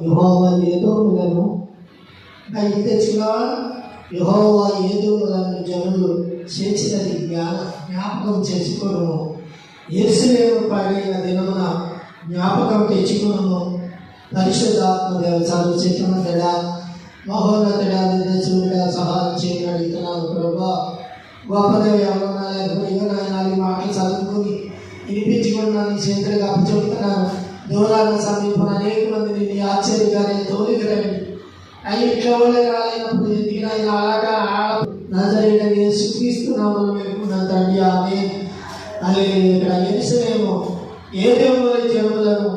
యెహోవా ఏదోములను బయట తెచ్చుకున్నావా? యెహోవా ఏదోములను జనులు చేసినది జ్ఞాపకం చేసుకోను. యెరూషలేము పాడైన దినమున జ్ఞాపకం తెచ్చుకును. పరిశుద్ధాత్మ దేవతలు చెట్టునడా మహోన్నతుడా నిర్దేశుడా సహాయం చేయని అడుగుతున్నాను ప్రభా. గొప్పదేవి ఎవరన్నా మాటలు చదువుకొని వినిపించుకున్నాను, చేతులుగా చెబుతున్నాను. దూరాన్ని సమీపం అనేక మందిని నీ ఆశ్చర్యగానే తోలికరండి. అవి కేవలం రాలేనప్పుడు ఎందుకైనా అలాగా నజరేయుడైన యేసుక్రీస్తునామములో వేడుకుంటున్నాను తండ్రి, ఆమేన్. అలాగే ఇక్కడ యెరూషలేము ఏదోము జనులను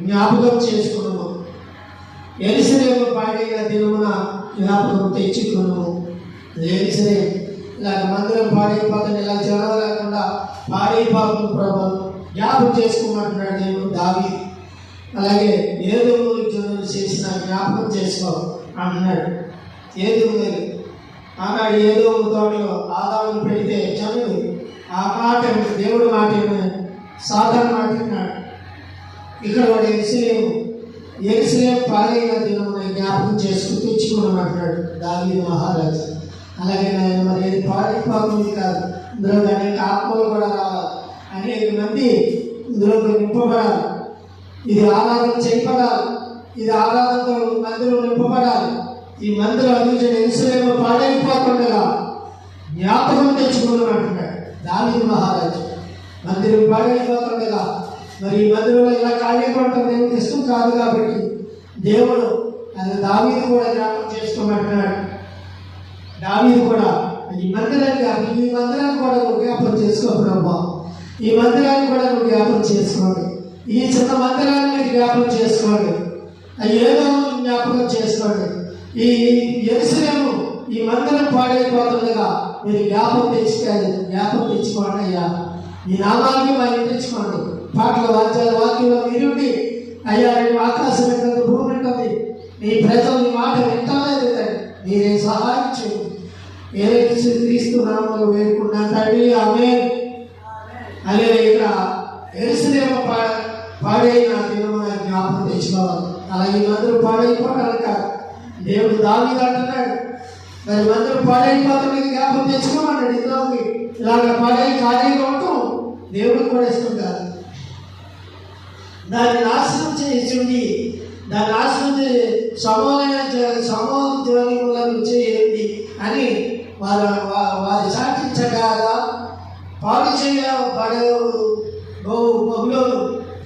జ్ఞాపకం చేసుకున్నాము. యెరూషలేము పాడైన దినమున జ్ఞాపకం తెచ్చుకున్నాము. యెరూషలేము ఇలాగ మందిరం పాడైపోతుంది, ఇలా జనం లేకుండా పాడైపోతుంది ప్రభు, జ్ఞాపకం చేసుకోమంటున్నాడు దేవుడు దావీదు. అలాగే ఏదోము జనులు చేసిన జ్ఞాపకం చేసుకో అంటున్నాడు. ఏదోము ఆనాడు ఏదోము తోటలో ఆదామును పెడితే జనులు ఆ మాట దేవుడు మాట సాధారణ మాట విన్నాడు. ఇక్కడ వాడు యెరూషలేము పాడైన దినమున జ్ఞాపకం చేసుకుని తెచ్చుకోమంటున్నాడు దావీదు మహారాజు. అలాగే ఆయన మరి ఏది పాడైపోతుంది కాదు, ఇందులో అనేక ఆత్మలు కూడా రావాలి, అనేక మంది ఇందులో నింపబడాలి. ఇది ఆరాధన చేయబడాలి, ఇది ఆరాధనతో మందిరం నింపబడాలి. ఈ మందిరం అందించిన యెరూషలేము పాడైపోకుండా జ్ఞాపకం తెచ్చుకోవడం అంటున్నాడు దావీదు మహారాజు. మందిరం పాడైపోతుండగా మరి ఈ మందిరంలో ఇలా కాలిపోవడం దేవుడికి ఇష్టం కాదు కాబట్టి దేవుడు అది దావీదు కూడా జ్ఞాపకం చేసుకోమంటున్నాడు. దావీదు కూడా ఈ మందిరాన్ని ఈ మందిరాన్ని కూడా నువ్వు జ్ఞాపకం చేసుకో బ్రహ్మా, ఈ మందిరాన్ని కూడా నువ్వు జ్ఞాపకం చేసుకోండి, ఈ చిన్న మందిరాన్ని మీరు జ్ఞాపకం చేసుకోండి, ఏదో జ్ఞాపకం చేసుకోండి. ఈ యెరూషలేము ఈ మందిరం పాడైపోతుండగా మీరు జ్ఞాపకం తెచ్చుకోండి అయ్యా. ఈ నామాన్ని మరి తెచ్చుకోండి. పాటల వాక్యంలో మీరుండి అయ్యా, నేను ఆకాశం ఉంటుంది, భూమి ఉంటుంది, నీ ప్రజలు నీ మాట వింటాలేదు తండ్రి, మీరే సహాయం చేయండి. క్రీస్తు నామములో వేడుకున్నాను తండ్రి, ఆమేన్. అలాగే ఇక్కడ యెరూషలేము పాడైన దినమున జ్ఞాపకం తెచ్చుకోవాలి. అలాగే మందిరం పాడైపోవడానికి కాదు, దేవుడు దావీదు అంటున్నాడు మరి మందిరం పాడైపోతుంది జ్ఞాపకం తెచ్చుకోమన్నాడు. ఇందులోకి ఇలాగ పాడై ఖాళీగా ఉండటం దేవుడు కూడా ఇష్టం కాదు. దాన్ని నాశనం చేయించండి, దాన్ని నాశనం సమూహాలను చేయండి అని వారి సాటించగా పాడు చేయబడే బహుళ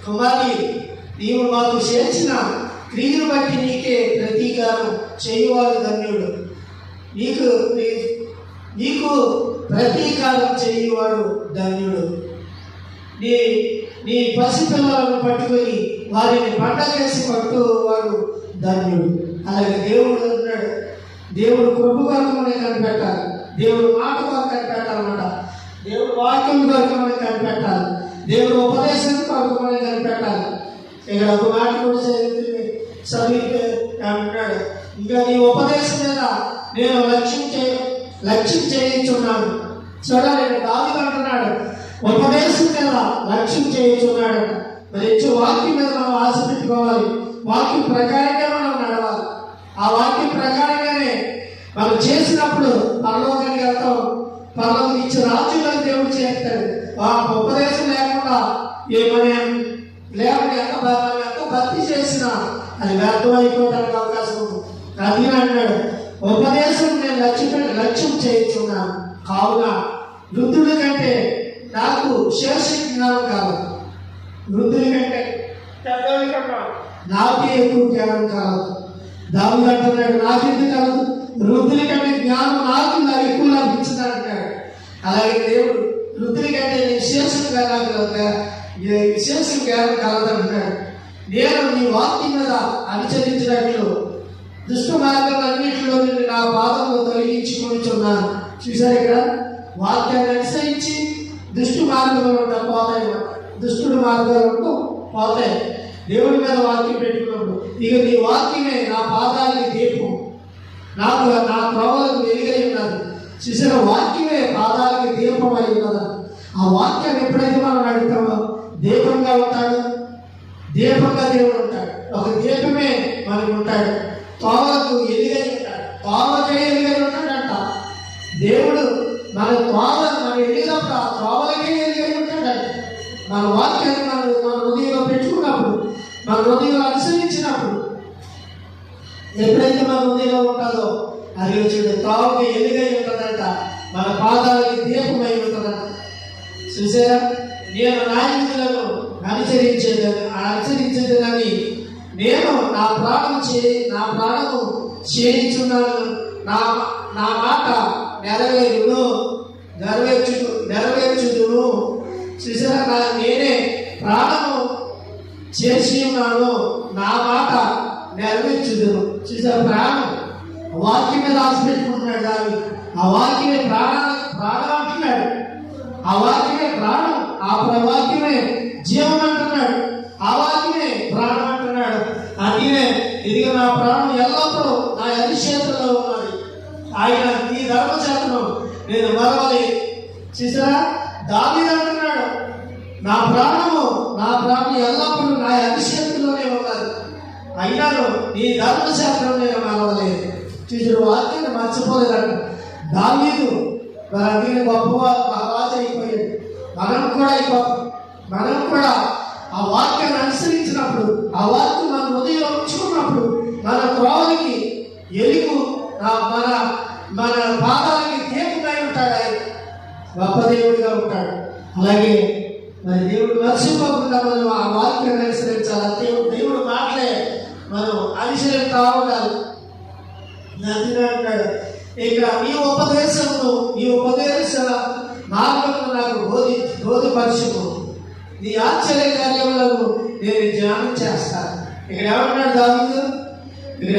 కుమారి, నీవు మాకు చేసిన క్రియను బట్టి నీకే ప్రతీకారం చేయువాడు ధన్యుడు. నీకు ప్రతీకారం చేయువాడు ధన్యుడు. నీ పసిపిల్లలను పట్టుకొని వారిని పండగేసి పట్టువాడు ధన్యుడు. అలాగే దేవుడు అంటున్నాడు, దేవుడు కృప కొరకు మనం కనిపెట్టాలి, దేవుడు మాట కొరకు కనిపెట్టాలన్నమాట, దేవుడు వాక్యం కొరకు మనం కనిపెట్టాలి, దేవుడు ఉపదేశం కొరకు మనం కనిపెట్టాలి. ఇక్కడ ఒక మాట కూడా చదివితే అంటున్నాడు, ఇంకా నీ ఉపదేశం మీద నేను లక్ష్యం చేయించున్నాను. చూడాలి, దావీదు అంటున్నాడు ఉపదేశం మీద లక్ష్యం చేయించున్నాడు. మరి ఇచ్చే వాక్యం మీద మనం ఆశ పెట్టుకోవాలి, వాక్యం ప్రకారంగా మనం నడవాలి. ఆ వాక్యం ప్రకారంగానే మనం చేసినప్పుడు పరలోకానికి వెళ్తాం, పరలోకం ఇచ్చే రాజ్యంలో దేవుడు చేస్తాడు. ఆ ఉపదేశం లేకుండా ఎంత భక్తి చేసినా అది వ్యర్థమైపోవడానికి అవకాశం ఉంది. అది అన్నాడు, ఉపదేశం నేను లక్ష్యం చేయించున్నాను. కావున వృద్ధుడి కంటే నాకు శేష జ్ఞానం కావాలి, వృద్ధుడి కంటే పెద్దవాడి కన్నా నాకే ఎక్కువ జ్ఞానం కావాలి. దావీదు అంటున్నాడు, నాకెందుకు కలదు, వృద్ధుడి కంటే జ్ఞానం నాకు ఎక్కువ లభించింది అంటున్నాడు. అలాగే దేవుడు వృద్ధుడి కంటే విశేషంగా విశేష జ్ఞానం కలదంటున్నాడు. నేను నీ వాక్యం మీద అనుసరించినట్లు దుష్ట మార్గాలన్నింటిలో నుండి నా పాదములు తొలగించుకుంటున్నాను. చూసారు, ఇక్కడ వాక్యాన్ని అనుసరించి దుష్టు మార్గంలో పోతాయి, దుష్టుడు మార్గాలు పోతాయి. దేవుడి మీద వాక్యం పెట్టుకున్నప్పుడు ఇక నీ వాక్యమే నా పాదాలకి దీపం, నా త్రోవలకు వెలుగై ఉన్నది. చూసిన వాక్యమే పాదాలకి దీపం అయి ఉన్నది. ఆ వాక్యాన్ని ఎప్పుడైతే మనం నడుపుతామో దీపంగా ఉంటాడు, దీపంగా దేవుడు ఉంటాడు. ఒక దీపమే మనకు ఉంటాడు. తోవలకు ఎలుగై ఉంటాడు. తోవలకే ఎలుగై ఉంటాడంట దేవుడు. మన తోవ మన ఎలిగినప్పుడు ఆ తోవలకే ఎలుగై ఉంటాడంట. మన వాక్యాన్ని మన హృదయంలో పెట్టుకున్నప్పుడు, మన హృదయంలో అనుసరించినప్పుడు, ఎప్పుడైతే మన హృదయంలో ఉంటుందో అది చూడు తావుకి ఎలుగై ఉంటుందంట. మన పాదాలకి దీపమై ఉంటుందంట. చూసారా, నేను నా విధులను అనుసరించేదని నేను నా ప్రాణము చేయించున్నాను. నా మాట నెరవేర్చుదును. చూసారా, నేనే ప్రాణము చేసి ఉన్నాను, నా మాట నెరవేర్చుదును. చూసారా, ప్రాణం వాక్యమే రాసిపెట్టుకుంటున్నాడు దాన్ని. ఆ వాక్యమే ప్రాణం అంటున్నాడు. ఆ వాక్యమే ప్రాణం, ఆ వాక్యమే జీవం అంటున్నాడు. ఆ వాక్యమే ప్రాణం అంటున్నాడు. అందుకే ఇదిగో నా ప్రాణం ఎల్లప్పుడూ నా అరిచేతుల్లో ఉన్నది. ఆయన ఈ ధర్మశాస్త్రం నేను మరవలేదు. చూసారా, దావీదు అంటున్నాడు, నా ప్రాణం ఎల్లప్పుడూ నా అరిచేతుల్లోనే ఉన్నది. అయినాను నీ ధర్మశాస్త్రం నేను మరవలేదు. చూసారు, వాక్యాన్ని మర్చిపోలేదంట దావీదు. అందుకని గొప్పవారు మహారాజు అయిపోయాడు. మనం కూడా ఆ వాక్యాన్ని అనుసరించినప్పుడు, ఆ వాక్యం మన హృదయంలో ఉంచుకున్నప్పుడు, మన త్రోవలకి ఎలుగు, మన పాదాలకి దీపమై ఉంటాడు. ఆయన గొప్ప దేవుడిగా ఉంటాడు. అలాగే మరి దేవుడు మర్చిపోకుండా మనం ఆ వాక్యాన్ని అనుసరించాలి. దేవుడు మాటలే మనం అనుసరిస్తూ ఉండాలి. అంటున్నాడు, ఇక నీ ఉపదేశ మార్గమును నాకు బోధిపరచుము, నీ ఆశ్చర్య కార్యములను నేను ధ్యానం చేస్తాను. ఇక్కడ ఏమన్నాడు దావీదు? ఇక్కడ